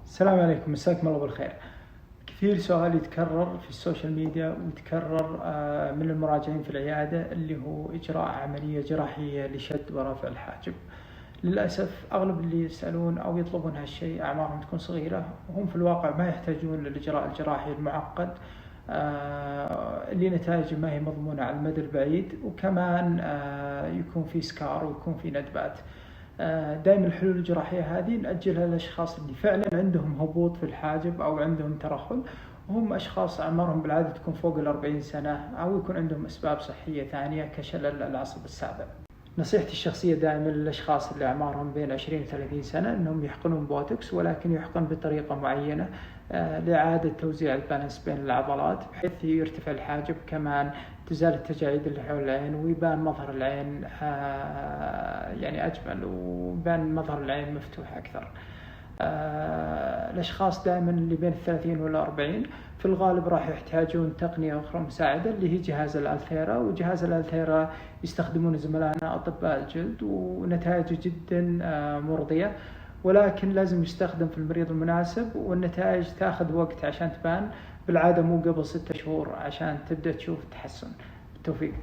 السلام عليكم، مساكم الله بالخير. كثير سؤال يتكرر في السوشيال ميديا ويتكرر من المراجعين في العيادة، اللي هو إجراء عملية جراحية لشد ورفع الحاجب. للأسف أغلب اللي يسألون أو يطلبون هالشيء أعمارهم تكون صغيرة، وهم في الواقع ما يحتاجون للإجراء الجراحي المعقد اللي نتائجه ما هي مضمونة على المدى البعيد، وكمان يكون في سكار ويكون في ندبات. دائما الحلول الجراحية هذه نأجلها للأشخاص اللي فعلا عندهم هبوط في الحاجب أو عندهم ترهل، وهم أشخاص أعمارهم بالعادة تكون فوق 40 سنة، أو يكون عندهم أسباب صحية ثانية كشلل العصب السابع. نصيحتي الشخصية دائما للأشخاص اللي أعمارهم بين 20 و 30 سنة أنهم يحقنون بوتوكس، ولكن يحقن بطريقة معينة لإعادة توزيع البالانس بين العضلات بحيث يرتفع الحاجب، كمان تزال التجاعيد اللي حول العين ويبان مظهر العين يعني أجمل، ويبان مظهر العين مفتوح أكثر. الأشخاص دائما اللي بين 30 وال 40 في الغالب راح يحتاجون تقنية أخرى مساعدة، اللي هي جهاز الألثيرا. وجهاز الألثيرا يستخدمون زملائنا أطباء الجلد، ونتائجه جدا مرضية، ولكن لازم يستخدم في المريض المناسب، والنتائج تأخذ وقت عشان تبان، بالعادة مو قبل 6 شهور عشان تبدأ تشوف التحسن. بالتوفيق.